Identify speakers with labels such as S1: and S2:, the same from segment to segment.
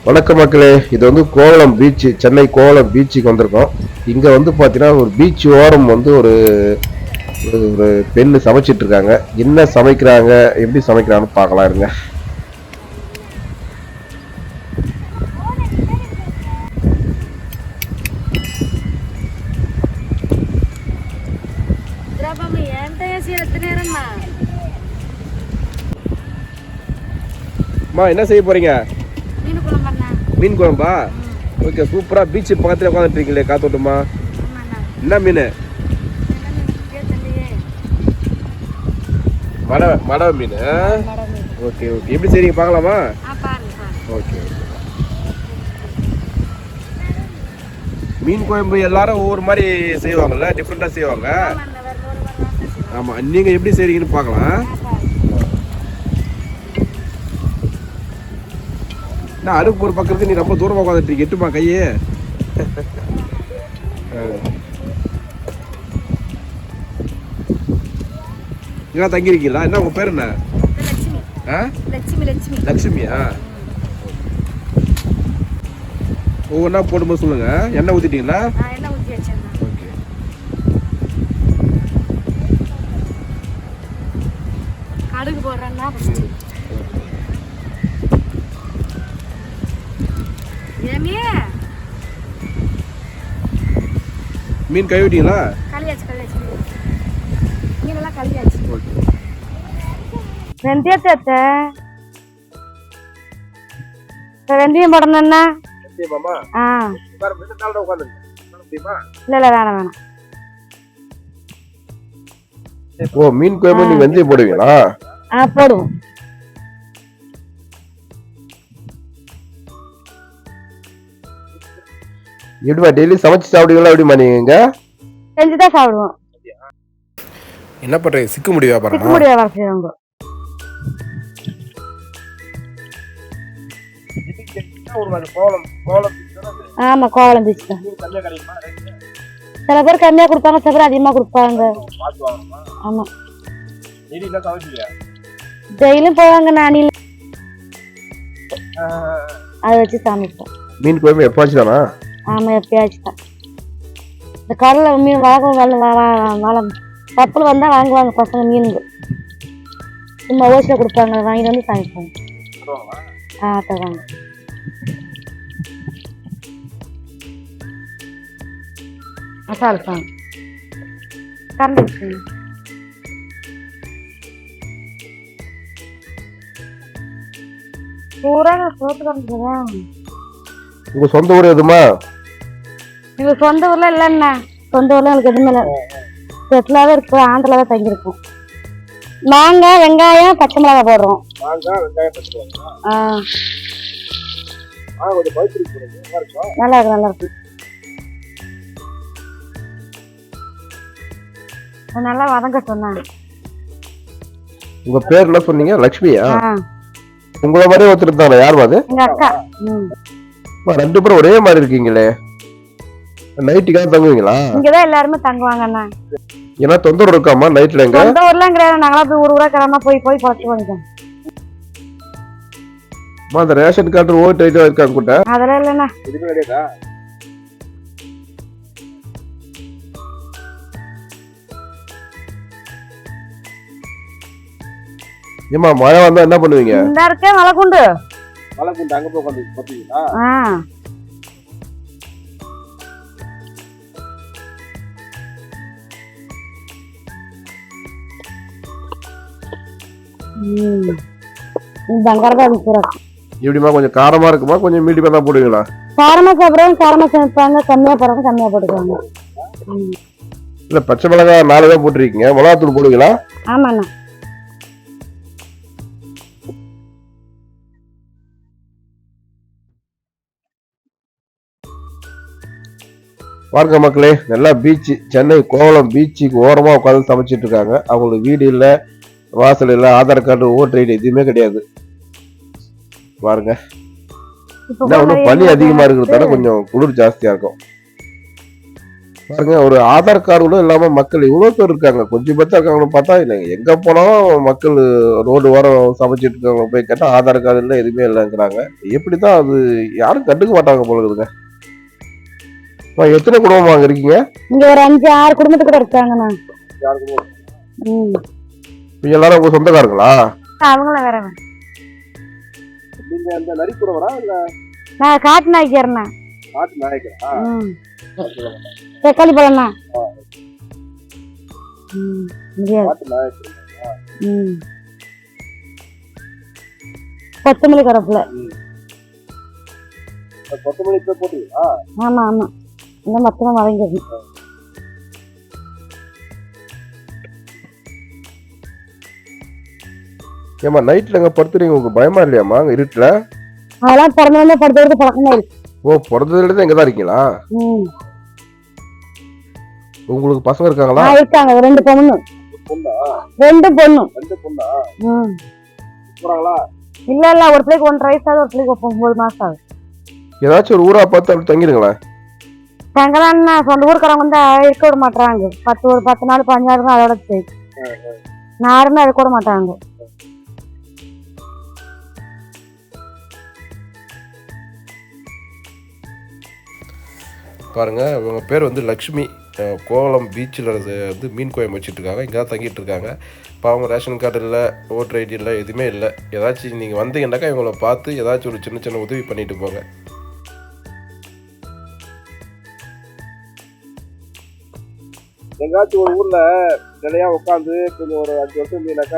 S1: வணக்கம் மக்களே, இது வந்து கோவளம் பீச், சென்னை கோவளம் பீச்சுக்கு வந்திருக்கோம். இங்கே வந்து பார்த்தீங்கன்னா ஒரு பீச் ஓரம் வந்து ஒரு ஒரு பெண்ணு சமைச்சிட்டு இருக்காங்க. என்ன சமைக்கிறாங்க, எப்படி சமைக்கிறாங்கன்னு பார்க்கலாம் இருங்க. அம்மா என்ன செய்ய போறீங்க? மீன் குழம்பா? ஓகே, சூப்பரா பீச் பக்கத்துல உட்காந்துட்டு இருக்கீங்களே, காத்தோட்டமா. என்ன மீன்? மடவை மீன். ஓகே ஓகே, எப்படி செய்றீங்க பார்க்கலாமா? ஓகே. மீன் குழம்பு எல்லாரும் ஒவ்வொரு மாதிரி செய்வாங்கல்ல, டிஃப்ரெண்டா செய்வாங்க. ஆமா, நீங்க எப்படி செய்றீங்கன்னு பார்க்கலாம். நான் அடுப்பு ஒரு பக்கம் இருக்கு, நீ ரொம்ப தூரமா உட்காந்துட்டு எட்டுமா கையே. இங்க தங்கிருக்கீங்களா? என்ன உங்க பேர் என்ன? லட்சுமியா? ஒவ்வொன்றா போடும்போது சொல்லுங்க. எண்ணெய் ஊத்திட்டீங்களா? ஓகே.
S2: கடுகு போடுறேன்னா
S1: மீன் கழுவிட்டீங்களா?
S2: வெந்தயம் போடணும்னா
S1: இல்ல
S2: வேணாம்.
S1: ஓ, மீன் குழம்பு நீங்க வெந்தயம் போடுவீங்களா?
S2: போடுவோம்.
S1: எப்படிமா டெய்லி சமைச்சு சாப்பிடுவீங்களா? எப்படிமா நீங்க
S2: செஞ்சுதான் சாப்பிடுவோம்.
S1: என்ன பண்றீங்க? சிக்க முடியா பாருங்க.
S2: சிக்க முடியா வர ஆமா, கோவளம் பீச் தான். சில பேர் கம்மியா கொடுப்பாங்க, சில பேர் அதிகமா கொடுப்பாங்க. ஆமா, டெய்லியும் போவாங்க. நானில அதை வச்சு சமைப்போம்.
S1: மீன் குழம்பு எப்பயாச்சும் தானா?
S2: ஆமா, எப்பயாச்சும் தான். இந்த கடல்ல மீன் வளம் கப்பல் வந்தா வாங்குவாங்க பசங்க. மீனுங்க சும்மா ஓசில கொடுப்பாங்க, வாங்கிட்டு வந்து சமைப்போம். தருவாங்க. மசாலா சாங் கரண்ட் பூரா சோத்து கறந்துதான்.
S1: உங்க சொந்த ஊர் எதுமா?
S2: எங்க சொந்த ஊர்ல இல்லைன்னா, சொந்த ஊர்ல எனக்கு எதுவுமே இல்லை. செட்டிலாவே இருக்கு, ஆந்திரால தான் தங்கியிருக்கோம். மாங்காய், வெங்காயம், பச்சை மிளகாய் போடுறோம். நல்லா இருக்கு, நல்லா இருக்கு. நல்லா வதங்க சொன்னாங்க.
S1: உங்க பேர் என்ன சொன்னீங்க? லட்சுமியா? உங்கள மாதிரி ஒருத்தர் இருந்தாங்க. யார் அது?
S2: எங்க அக்கா.
S1: ரெண்டு பேரும் ஒரே மாதிரி இருக்கீங்களே. நைட்டுக்காக தங்குவீங்களா?
S2: இங்கதான் எல்லாருமே தங்குவாங்கண்ணா.
S1: ஏன்னா தொந்தரவு இருக்காமா நைட்ல? எங்க
S2: சொந்த ஊர்ல கிடையாது, நாங்களா போய் ஊரா கிளம்ப போய் பொழைச்சு வந்துட்டோம்.
S1: அந்த ரேஷன் கார்டு ஓட்டு ஐட்டம் இருக்காங்க கூட?
S2: அதெல்லாம் இல்லைண்ணா.
S1: ஏமா மழை வந்தா என்ன பண்ணுவீங்க?
S2: இந்த இருக்கே மலைக்குண்டு.
S1: அங்க போய் உட்கார்ந்து பாத்தீங்களா? எப்படிமா, கொஞ்சம் காரமா இருக்குமா, கொஞ்சம் மீடியமா தான் போடுவீங்களா?
S2: காரமா சாப்பிடுறவங்க காரமா சமைப்பாங்க, கம்மியா போடுறவங்க கம்மியா போட்டுக்குவாங்க.
S1: இல்ல, பச்சை மிளகாய் 4 தான் போட்டிருக்கீங்க, மிளகாத்தூள் போடுவீங்களா?
S2: ஆமாண்ணா.
S1: பாருங்க மக்களே, நல்லா பீச், சென்னை கோவளம் பீச்சுக்கு ஓரமா உட்காந்து சமைச்சிட்டு இருக்காங்க. அவங்களுக்கு வீடு இல்ல, வாசல் இல்ல, ஆதார் கார்டு, ஓட்டர் ஐடி எதுவுமே கிடையாது. பாருங்க, பனி அதிகமா இருக்கிறதால கொஞ்சம் குளிர் ஜாஸ்தியா இருக்கும். பாருங்க, ஒரு ஆதார் கார்டு கூட இல்லாம மக்கள் இவ்வளவு பேர் இருக்காங்க. கொஞ்சம் பேர் இருக்காங்கன்னு பார்த்தா இல்லைங்க, எங்க போனாலும் மக்கள் ரோடு ஓரம் சமைச்சிட்டு இருக்கவங்க போய் கேட்டா ஆதார் கார்டு இல்லை, எதுவுமே இல்லைங்கிறாங்க. எப்படிதான் அது, யாரும் கண்டுக்க மாட்டாங்க போல இருக்குதுங்க. எத்தனை குடும்பமா அங்க இருக்கீங்க?
S2: இங்க ஒரு 5-6 குடும்பத்துக்கு இருக்காங்கண்ணா.
S1: நீங்க எல்லாரும் உங்க சொந்தக்காரங்களா?
S2: அவங்களும் வேற.
S1: நீங்க அந்த நரிக்குறவரா இல்ல?
S2: நான் காட்டு நாய்க்கிறேண்ணா.
S1: காட்டு நாயக்கரா?
S2: தக்காளி பழம்ண்ணா. கொத்தமல்லி கருவேப்பிலை.
S1: கொத்தமல்லி போட்டீங்களா?
S2: ஆமா ஆமா, இந்த மொத்தமா வதங்கிடுது.
S1: ஏமா நைட்ல எங்க படுத்துறீங்க, உங்களுக்கு பயமா இல்லையாமா அங்க இருட்டுல?
S2: அதெல்லாம் பிறந்தவங்க படுத்துறது பழக்கமா இருக்கு.
S1: ஓ, பிறந்ததுல இருந்து இங்கதான் இருக்கீங்களா? உங்களுக்கு பசங்க இருக்காங்களா?
S2: இருக்காங்க, 2 பொண்ணு. 2 பொண்ணு. இல்ல இல்ல, ஒரு பிள்ளைக்கு 1.5 வயசு ஆகுது, ஒரு பிள்ளைக்கு 9 மாசம் ஆகுது. ஏதாச்சும்
S1: ஒரு ஊரா பார்த்து அப்படி தங்கிடுங்களேன்.
S2: தங்கலாம்னா சொந்த ஊருக்காரங்க வந்து இருக்க விட மாட்டாங்க. 10 நாள் 15 நாள் தான் அதோட சரி. யாருமே இருக்க விட மாட்டாங்க.
S1: பாருங்க, இவங்க பேர் வந்து லக்ஷ்மி. கோவளம் பீச்சில் வந்து மீன் கோயம் வச்சுட்டு இருக்காங்க, இங்கே தான் தங்கிட்டு இருக்காங்க. இப்போ அவங்க ரேஷன் கார்டு இல்லை, ஓட்டர் ஐடி இல்லை, எதுவுமே இல்லை. ஏதாச்சும் நீங்கள் வந்தீங்கன்னாக்கா இவங்கள பார்த்து ஏதாச்சும் ஒரு சின்ன சின்ன உதவி பண்ணிட்டு போங்க. எங்காச்சும் ஒரு ஊர்ல நிலையா உட்காந்து கொஞ்சம் ஒரு 5 வருஷம் இருந்தீங்கன்னாக்கா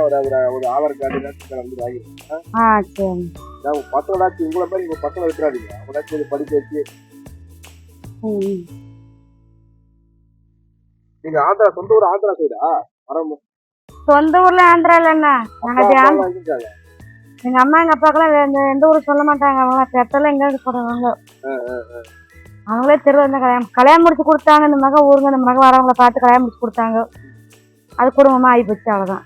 S1: ஒரு ஆதார் கார்டு ரேஷன் கார்டு வந்து வாங்கிடுவாங்க. பசங்களாச்சும் உங்களை மாதிரி உங்க பசங்களை விட்டுறாதீங்க, அவங்களாச்சும் கொஞ்சம் படிக்க வச்சு. நீங்க ஆந்திரா, சொந்த ஊர் ஆந்திரா சைடா?
S2: சொந்த ஊர்ல ஆந்திரா இல்லண்ணா. எங்க அம்மா எங்க அப்பாக்கெல்லாம் எந்த ஊரும் சொல்ல மாட்டாங்க. அவங்க பெத்தெல்லாம் எங்க போடுவாங்க. அவங்களே தெருவு வந்து கல்யாணம் முடிச்சு கொடுத்தாங்க. இந்த மகன் ஊருங்க, இந்த மகன் வரவங்களை பார்த்து கல்யாணம் முடிச்சு கொடுத்தாங்க. அது குடும்பமா ஆகி போச்சு, அவ்வளவுதான்.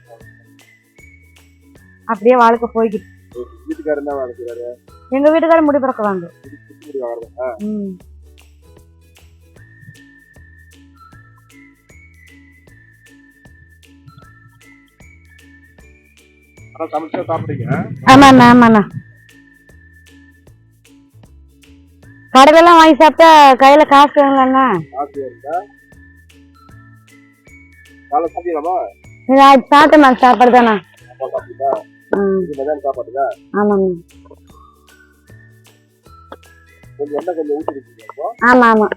S2: அப்படியே வாழ்க்கை போய்கிட்டு. எங்க வீட்டுக்காரர் முடி பிறக்குவாங்க. ஆமாண்ணா ஆமாண்ணா. கடையிலாம் வாங்கி சாப்பிட்டா கையில காசு வேணும்லண்ணா. சாப்பிட்டேன் சாப்பாடு தானே. ஆமாண்ணா. ஆமா ஆமா.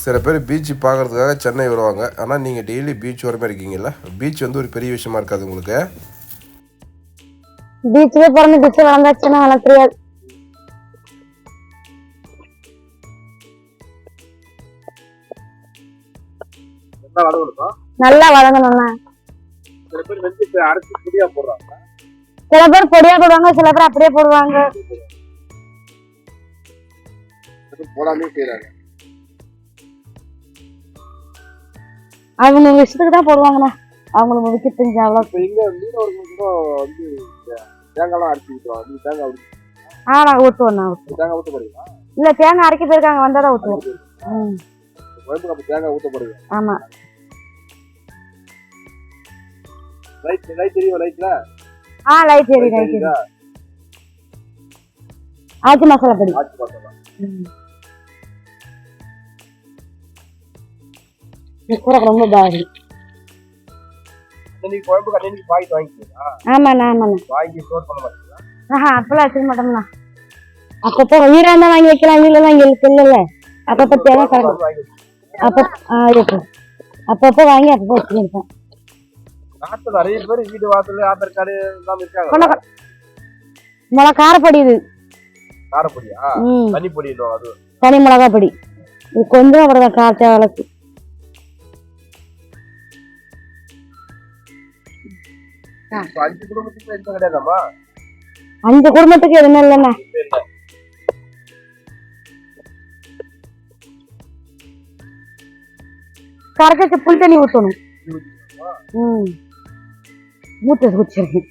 S1: சில பேர் பீச்சு பார்க்கறதுக்காக சென்னை வருவாங்க. ஆனால் நீங்கள் டெய்லி பீச் வரமே இருக்கீங்கல்ல, பீச் வந்து ஒரு பெரிய விஷயமா இருக்காது உங்களுக்கு?
S2: பீச்சிலே பிறந்து பீச்சு வளர்ந்தாச்சுன்னா வளர்க்க தெரியாது. நல்லா வளர்க்கணும்னா சில பேர் பொடியா போடுவாங்க, சில பேர் அப்படியே போடுவாங்க. அவங்க இஷ்டத்துக்கு தான் போடுவாங்கண்ணா, அவங்களுக்கு விற்க தெரிஞ்ச அவ்வளோ. நாங்க ஊற்றுவோம். இல்ல, தேங்காய் அரைக்க போயிருக்காங்க, வந்தாதான் ஊற்றுவோம். ஆமா. லைட் தெரியும். ஆச்சி மசாலா பொடி. ரொம்ப பாதி. ஆமாண்ணா ஆமாண்ணா. அப்பெல்லாம் வச்சுக்க மாட்டோம்ண்ணா. அப்பப்போ வீடா இருந்தா வாங்கி வைக்கலாம், வீட்டுல தான் இல்ல. அப்பப்போ தேங்காய் கரெக்ட் அப்பப்போ வாங்கி அப்பப்போ வச்சுருக்கேன். காரப்பொடி இது. தனி மிளகா பொடி. இது கொஞ்சம் அப்படிதான் காய்ச்ச வளர்ச்சி. 5 குடும்பத்துக்கு எதுவுமே இல்லைண்ணா. கரைச்சி புல் தண்ணி ஊற்றணும். மூட்டை குடிச்சிருக்கேன்.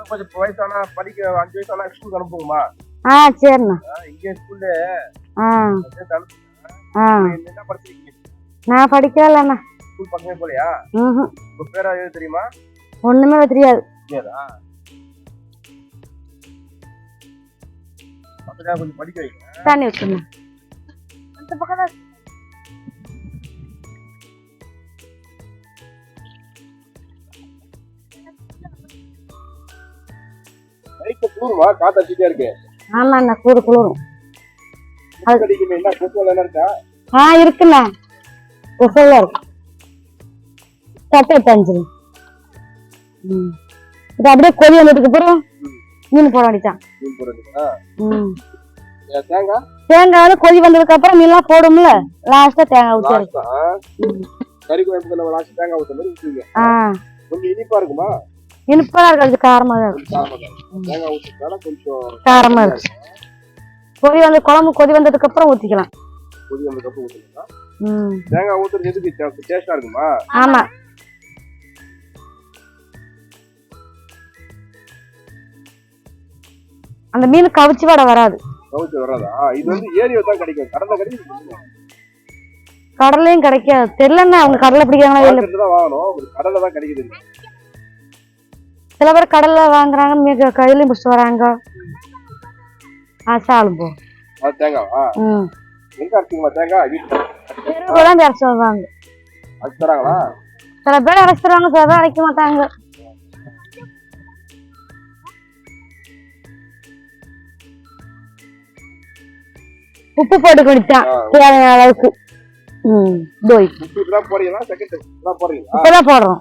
S1: கொஞ்சம் வயசானா படிக்க 5 வயசானா ஸ்கூலுக்கு அனுப்புங்கம்மா.
S2: சரிண்ணா.
S1: இங்கே ஸ்கூல்ல என்ன படிச்சிருக்கீங்க?
S2: நான் படிக்கலண்ணா.
S1: ஸ்கூல் பக்கமே போலையா? உங்க பேரா எது தெரியுமா?
S2: ஒண்ணுமே தெரியாது.
S1: கொஞ்சம் படிக்க வைங்க.
S2: தண்ணி வச்சுருங்க. அந்த பக்கம் தான்
S1: காத்தாச்சிட்டே இருக்கு.
S2: ஆமாண்ணா, குளிரும். இருக்குண்ணா, கொசையா இருக்கு. சட்டை தஞ்சு இது அப்படியே கொதி வந்ததுக்கு அப்புறம் மீன் போட வேண்டியதான். தேங்காய் வந்து கொதி வந்ததுக்கு அப்புறம் மீன்லாம் போடும்ல, லாஸ்டா தேங்காய் ஊற்றி.
S1: கறி குழம்புல லாஸ்ட் தேங்காய் ஊத்த மாதிரி ஊத்துவீங்க. கொஞ்சம் இனிப்பா இருக்குமா?
S2: இனிப்பா இருக்காது, காரமா தான் இருக்கும்.
S1: தேங்காய் ஊத்தினால கொஞ்சம்
S2: காரமா இருக்கு. குழம்பு கொதி வந்ததுக்கு அப்புறம் ஊத்திக்கலாம்.
S1: கொதி வந்ததுக்கு அப்புறம் ஊத்தலாம். தேங்காய் ஊத்துறது எதுக்கு? டேஸ்டா இருக்குமா?
S2: ஆமா. அந்த மீன் கவிச்சு வடை வராது.
S1: கவிச்சு வராதா? இது வந்து ஏரியா தான் கிடைக்கும். கடல்ல கிடைக்கும்.
S2: கடல்லையும் கிடைக்காது. தெரியலன்னா அவங்க கடல்ல பிடிக்கிறாங்களா இல்ல.
S1: வாங்கணும். கடல்ல தான் கிடைக்குது.
S2: சில பேர் கடல்ல வாங்குறாங்க, மீன் கையிலையும் பிடிச்சிட்டு வராங்க. சாலும் போ.
S1: தேங்காவா? எங்க அரைச்சிங்களா தேங்காய்?
S2: தெருவுலாம் அரைச்சி வருவாங்க.
S1: அரைச்சு தராங்களா?
S2: சில பேர் அரைச்சு தருவாங்க, சில பேர் அரைக்க மாட்டாங்க. உப்பு போட்டு குடிச்சான் தேவையான அளவுக்கு.
S1: இப்பதான்
S2: போடுறோம்.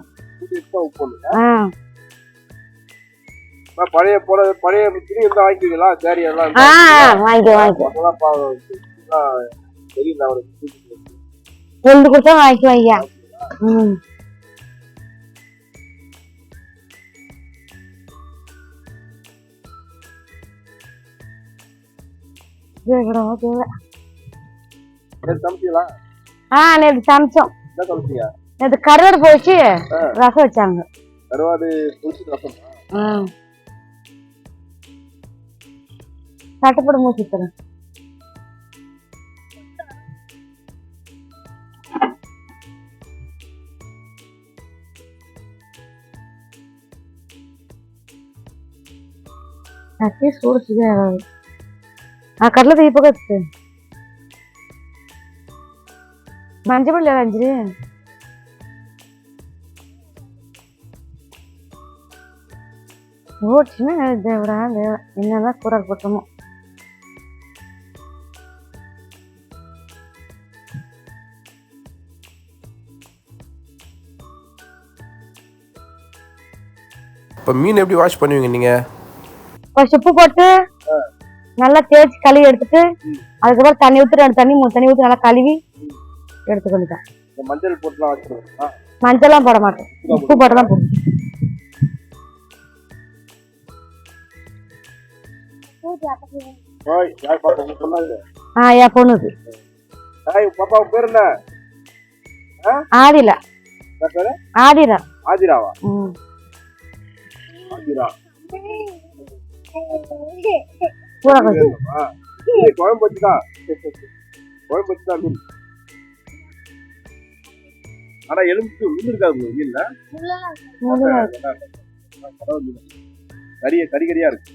S1: பழைய துணி இருந்தா வாங்கிக்குவீங்களா? சரி, எல்லாம்
S2: கொண்டு கொடுத்தா வாங்கிக்குவோம் ஐயா. நேற்று சமைச்சோம். நேற்று கருவாடு போச்சு, ரசம் வச்சாங்க.
S1: கருவாடு புளிச்சு ரசம்.
S2: சட்டப்பட மூச்சு தரேன். சூடு கடலை தீ பக்கத்து மஞ்சள் 5 ஓட்டுச்சுன்னா என்னதான் கூட போட்டோமோ.
S1: இப்போ மீன் எப்படி வாஷ் பண்ணுவீங்க நீங்க?
S2: ஃபர்ஸ்ட் உப்பு போட்டு நல்லா தேய்ச்சி கழுவி எடுத்துட்டு அதுக்கப்புறம் தண்ணி ஊற்றி 2 தண்ணி 3 தண்ணி ஊற்றி நல்லா கழுவி எடுத்துக்கொண்டுதான்.
S1: மஞ்சள் போட்டுலாம் வாஷ் பண்ணுவீங்களா?
S2: மஞ்சள்லாம் போட மாட்டோம், உப்பு போட்டு தான் போடுவோம். என் பொண்ணுக்கு ஆதிலா. ஆதிரா.
S1: ஆதிராவா? குழம்பு வச்சுதான். ஆனா எலும்புக்கு முள்ளு இருக்காது மீன்ல. கறியா இருக்கு.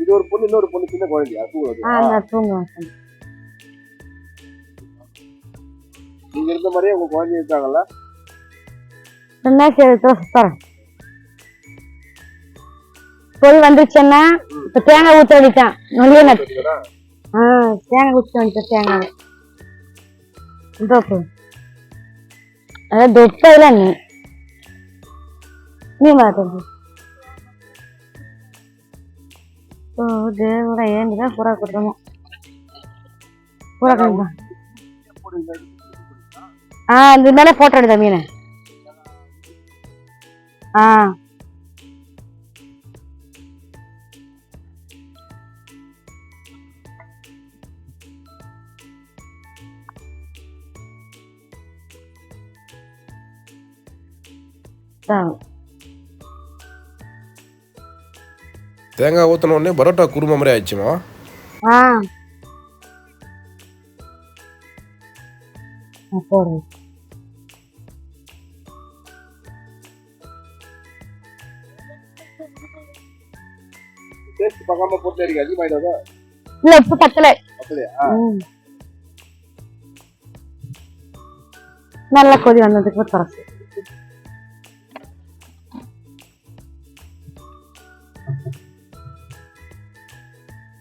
S1: இது ஒரு பொண்ணு, இன்னொரு பொண்ணு சின்ன குழந்தையா? நீங்க இருந்த மாதிரியே உங்க குழந்தை இருக்காங்கல்ல?
S2: பொருள் வந்துருச்சுன்னா இப்ப தேங்காய் ஊத்த வேண்டிட்டான். தேங்காய் ஊத்த வேண்டிட்ட தேங்காய் అదే దొరుకుతాయిలే నీ మాట్లాడు దేవుడా ఏంటిదా కూర కుటుంబం కూర இதுதானே போட்டோ எடுத்த மீன்
S1: தேங்காய் ஊற்றின உடனே பரோட்டா குருமா மாதிரி ஆயிடுச்சுமா.
S2: போடு
S1: டேஸ்ட் பார்க்காம போட்டு அடிக்க அதிகமாயிடாதா?
S2: இல்ல உப்பு பத்தல. நல்லா கொதி வந்ததுக்கு தரசு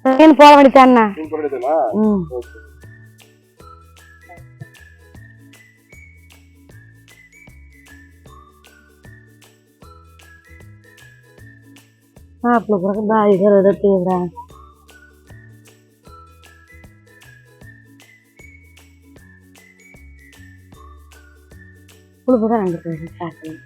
S2: மீன் போட வேண்டியதானே? அப்படி பிறகு இதில் எடுத்துக்கிறேன். புழுப்பு தான் 2 பேர் சாப்பிடுங்க.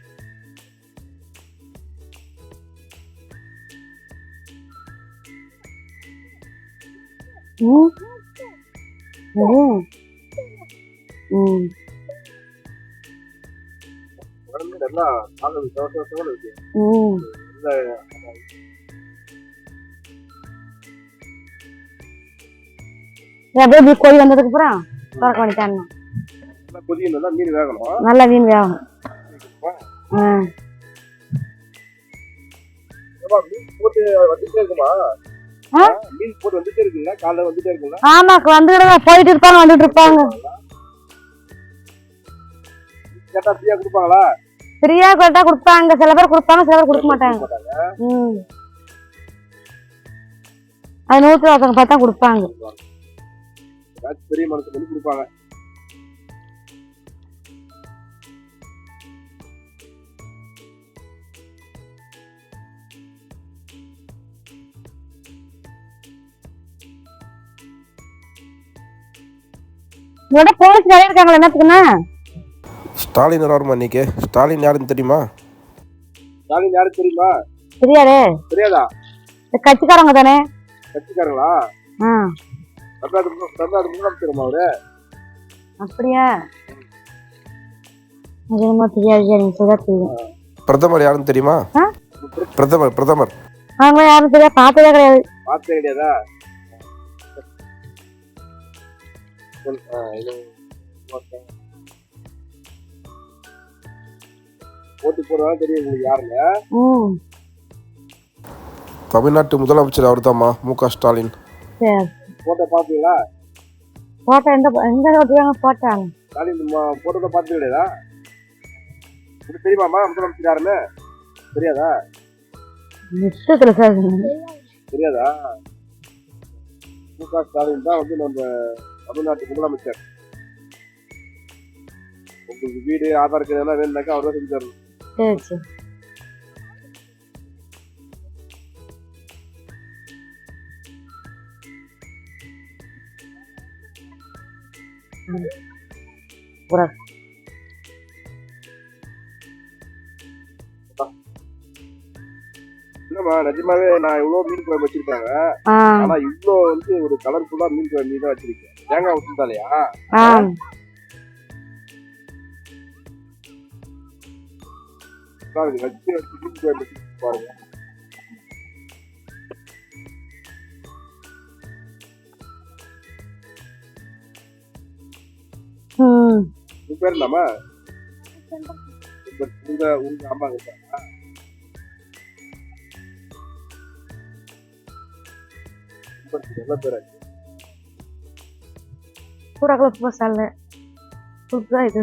S2: அப்படியே கொதி வந்ததுக்கு அப்புறம் திறக்க வேண்டியதானே? நல்லா மீன் வேகணும். ஆமா வந்துட்டு போயிட்டு இருப்பாங்க வந்துட்டு இருப்பாங்க. ஃப்ரீயா கேட்டா கொடுப்பாங்க. சில பேர் கொடுப்பாங்க சில பேர் கொடுக்க மாட்டாங்க. அது 100 ஒருத்தவங்க பார்த்தா கொடுப்பாங்க.
S1: பெரிய மனசு பண்ணி கொடுப்பாங்க.
S2: இதோட போலீஸ் நிறைய இருக்காங்களா என்னத்துக்குன்னா?
S1: ஸ்டாலின் வருமா இன்னைக்கு? ஸ்டாலின் யாருன்னு தெரியுமா? ஸ்டாலின் யாரு தெரியுமா?
S2: தெரியாதே.
S1: தெரியாதா?
S2: கட்சிக்காரங்க தானே.
S1: கட்சிக்காரங்களா?
S2: அப்படியா?
S1: பிரதமர் யாருன்னு தெரியுமா? பிரதமர்
S2: அவங்க யாரும் தெரியா பார்த்ததே கிடையாது.
S1: பார்த்ததே கிடையாதா? ஓட்டு போடுறதா தெரியும் உங்களுக்கு யாருங்க? தமிழ்நாட்டு முதலமைச்சர் அவர்தாம்மா, மு.க. ஸ்டாலின். போட்டோ பாத்தீங்களா?
S2: போட்டோ எங்க ஓட்டுவாங்க? போட்டாங்க
S1: ஸ்டாலின் போட்டோ பார்த்து கிடையாதா? தெரியுமாமா முதலமைச்சர் யாருன்னு? தெரியாதா? தெரியாதா? மு.க. ஸ்டாலின் தான் வந்து நம்ம தமிழ்நாட்டு முதலமைச்சர். உங்களுக்கு வீடு ஆதார் கார்டு எல்லாம் வேணும்னாக்கா அவர் தான் செஞ்சு தரணும். இல்லம்மா நிஜமாவே நான் இவ்வளவு மீன் குழம்பு வச்சிருக்காங்க. ஆனா இவ்வளவு வந்து ஒரு கலர்ஃபுல்லா மீன் குழம்பு தான் வச்சிருக்கேன். தேங்காய் ஊத்திட்டாலையா? வச்சு மீன் குழம்பு பாருங்க. உங்க பேர் என்னம்மா? உங்க அம்மா இருக்காங்க? என்ன பேர்?
S2: கூடக்குள்ள போசால புதுசா இது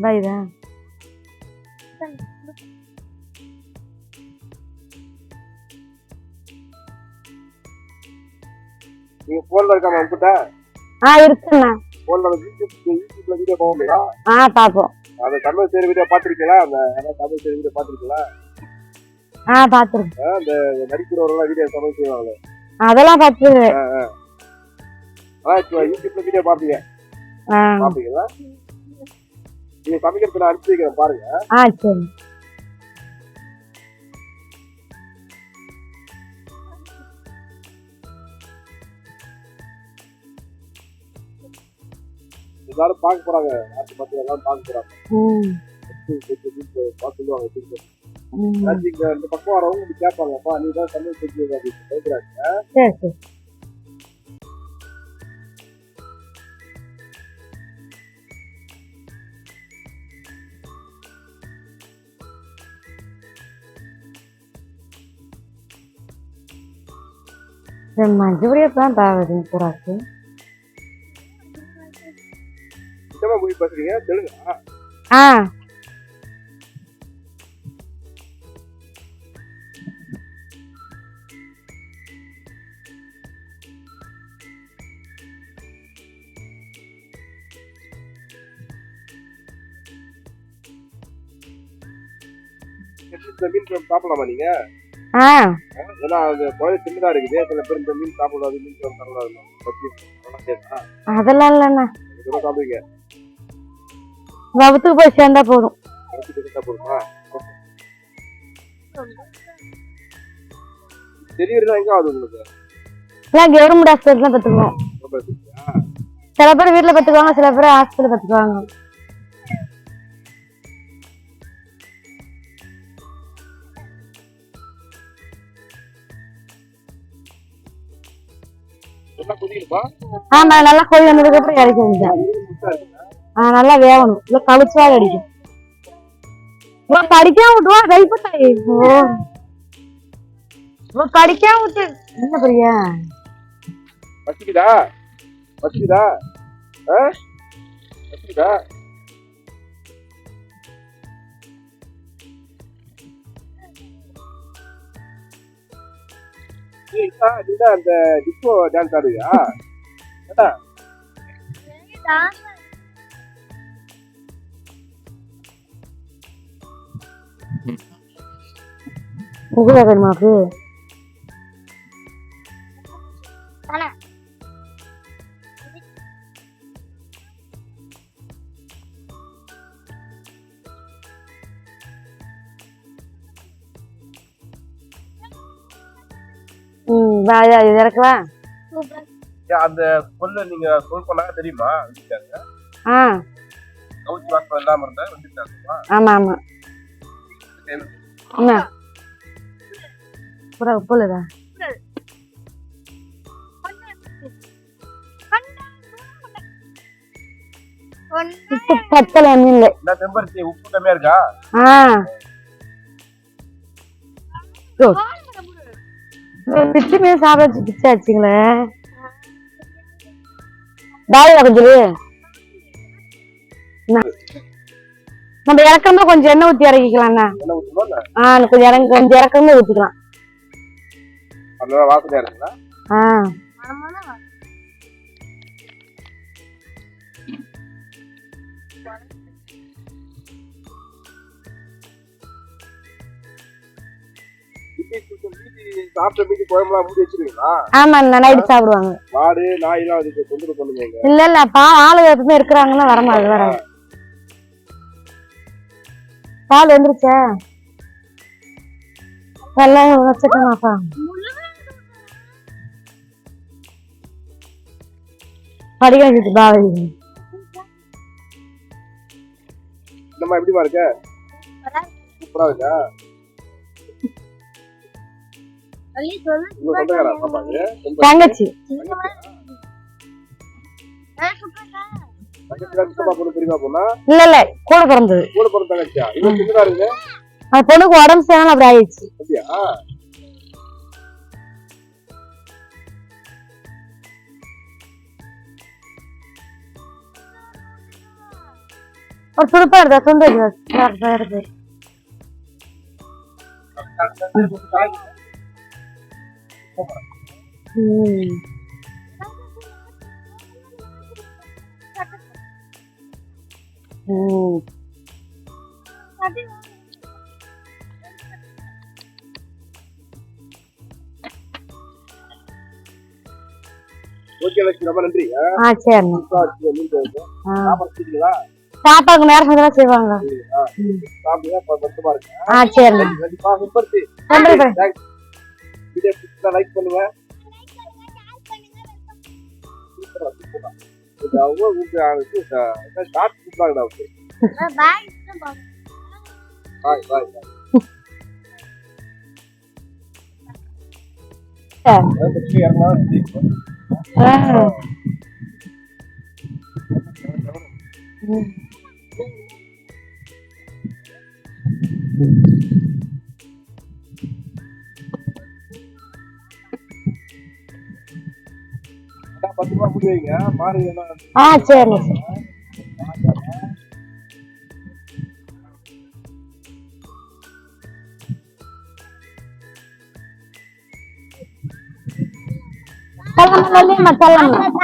S2: பாய்தா
S1: நீங்க போன்ல இருக்காமா உங்ககிட்ட?
S2: இருக்குண்ணா.
S1: போன்ல யூடியூப்ல வீடியோ போவோம்ல,
S2: பாப்போம்.
S1: அந்த தமிழ் சேரி வீடியோ பாத்திருக்கீங்களா? அந்த தமிழ் சேரி வீடியோ பாத்திருக்கீங்களா?
S2: பாத்துருக்கேன்.
S1: அந்த நடிக்கிறவரெல்லாம் வீடியோ தமிழ் செய்வாங்க,
S2: அதெல்லாம் பாத்து.
S1: யூடியூப்ல வீடியோ பாப்பீங்க, பாப்பீங்களா? நீங்க சமைக்கிறது நான் அனுப்பி வைக்கிறேன் பாருங்க.
S2: சரி.
S1: எல்லாரும் பார்க்க போறாங்க, நாட்டு மக்கள் எல்லாரும் பார்க்க போறாங்க. சொல்லுவாங்க இந்த பக்கம் வரவங்க கேட்பாங்கப்பா, நீ தான் தமிழ் செஞ்சு அப்படின்னு கேட்கிறாங்க.
S2: மஞ்சபடியெல்லாம் பாவது பூராக்கு.
S1: போய் பேசுறீங்க தெலுங்கா? மீன் சாப்பிடலாமா நீங்க? ஏன்னா அந்த குழந்தை சின்னதா இருக்குது, சில பேர் இந்த மீன் சாப்பிடாது, மீன் சாப்பிடாது.
S2: அதெல்லாம் இல்லண்ணா,
S1: சாப்பிடுவீங்க,
S2: வகுத்துக்கு போய் சேர்ந்தா போதும்.
S1: தெரியுறதா எங்க ஆகுது உங்களுக்கு?
S2: கவர்மெண்ட் ஹாஸ்பிட்டல் பத்துக்குவோம். சில பேர் வீட்டுல பத்துக்குவாங்க, சில பேர் ஹாஸ்பிட்டல் பத்துக்குவாங்க. நல்லா கோழி வந்ததுக்கு அப்புறம் இறக்கி வந்துட்டேன். நல்லா வேகணும், இல்ல கழிச்சா அடிக்கும். கடிக்காம விட்டுவா கைப்பட்டாய், கடிக்காம விட்டு என்ன பெரிய
S1: பசிக்குதா? பசிக்குதா? பசிக்குதா? அந்த டிஸ்கோ டான்ஸ் ஆடுவியா?
S2: முகுதாக்கு இறக்கலாம்.
S1: அந்த பொண்ணு நீங்க சொல் பண்ணாங்க தெரியுமா?
S2: ஆமா ஆமா. என்ன பூரா உப்புலதா உப்பு பத்தல மீன்ல.
S1: உப்பு கம்மியா இருக்கா?
S2: பிச்சு மீன் சாப்பிட பிச்சை ஆச்சுங்களே. தாலியா கொஞ்சம் நம்ம இறக்கமா கொஞ்சம் எண்ணெய் ஊத்தி இறக்கிக்கலாம்ண்ணா. கொஞ்சம் இறக்கமா ஊத்திக்கலாம். ஆமா நைட்டு சாப்பிடுவாங்க. இல்ல இல்ல ஆளு எப்பவுமே இருக்கிறாங்கன்னா வரமாது வர. பால் வந்துருச்சா? எல்லாம் வச்சுக்கமாப்பா. படிக்க பாவதி
S1: எப்படிமா இருக்க? சூப்பரா இருக்கா?
S2: தங்கச்சி இல்ல இல்ல கூட பிறந்தது. அந்த பொண்ணுக்கு உடம்பு சரியான அப்படி ஆயிடுச்சு. ஒரு துடுப்பா இருந்தா சொந்த இருக்கு. ம்.
S1: ஓகே லட்சுமி, ரொம்ப நன்றி.
S2: சரிண்ணா.
S1: சாப்பாடு வச்சிருக்கீங்களா?
S2: சாப்பாடுக்கு நேரம் தான் செய்வாங்க.
S1: சாப்பிடுங்க, பத்திரமா இருங்க.
S2: சரிண்ணா.
S1: கண்டிப்பா முப்பத்தி
S2: நன்றி.
S1: வீடியோ பிடிச்சா லைக் பண்ணுங்க. அவங்க ஷார்ட் கொடுப்பாங்க. பாய் பாய். பத்திரமா முடி வைங்க. மாறி
S2: சரிண்ணா. சொல்லலாம்.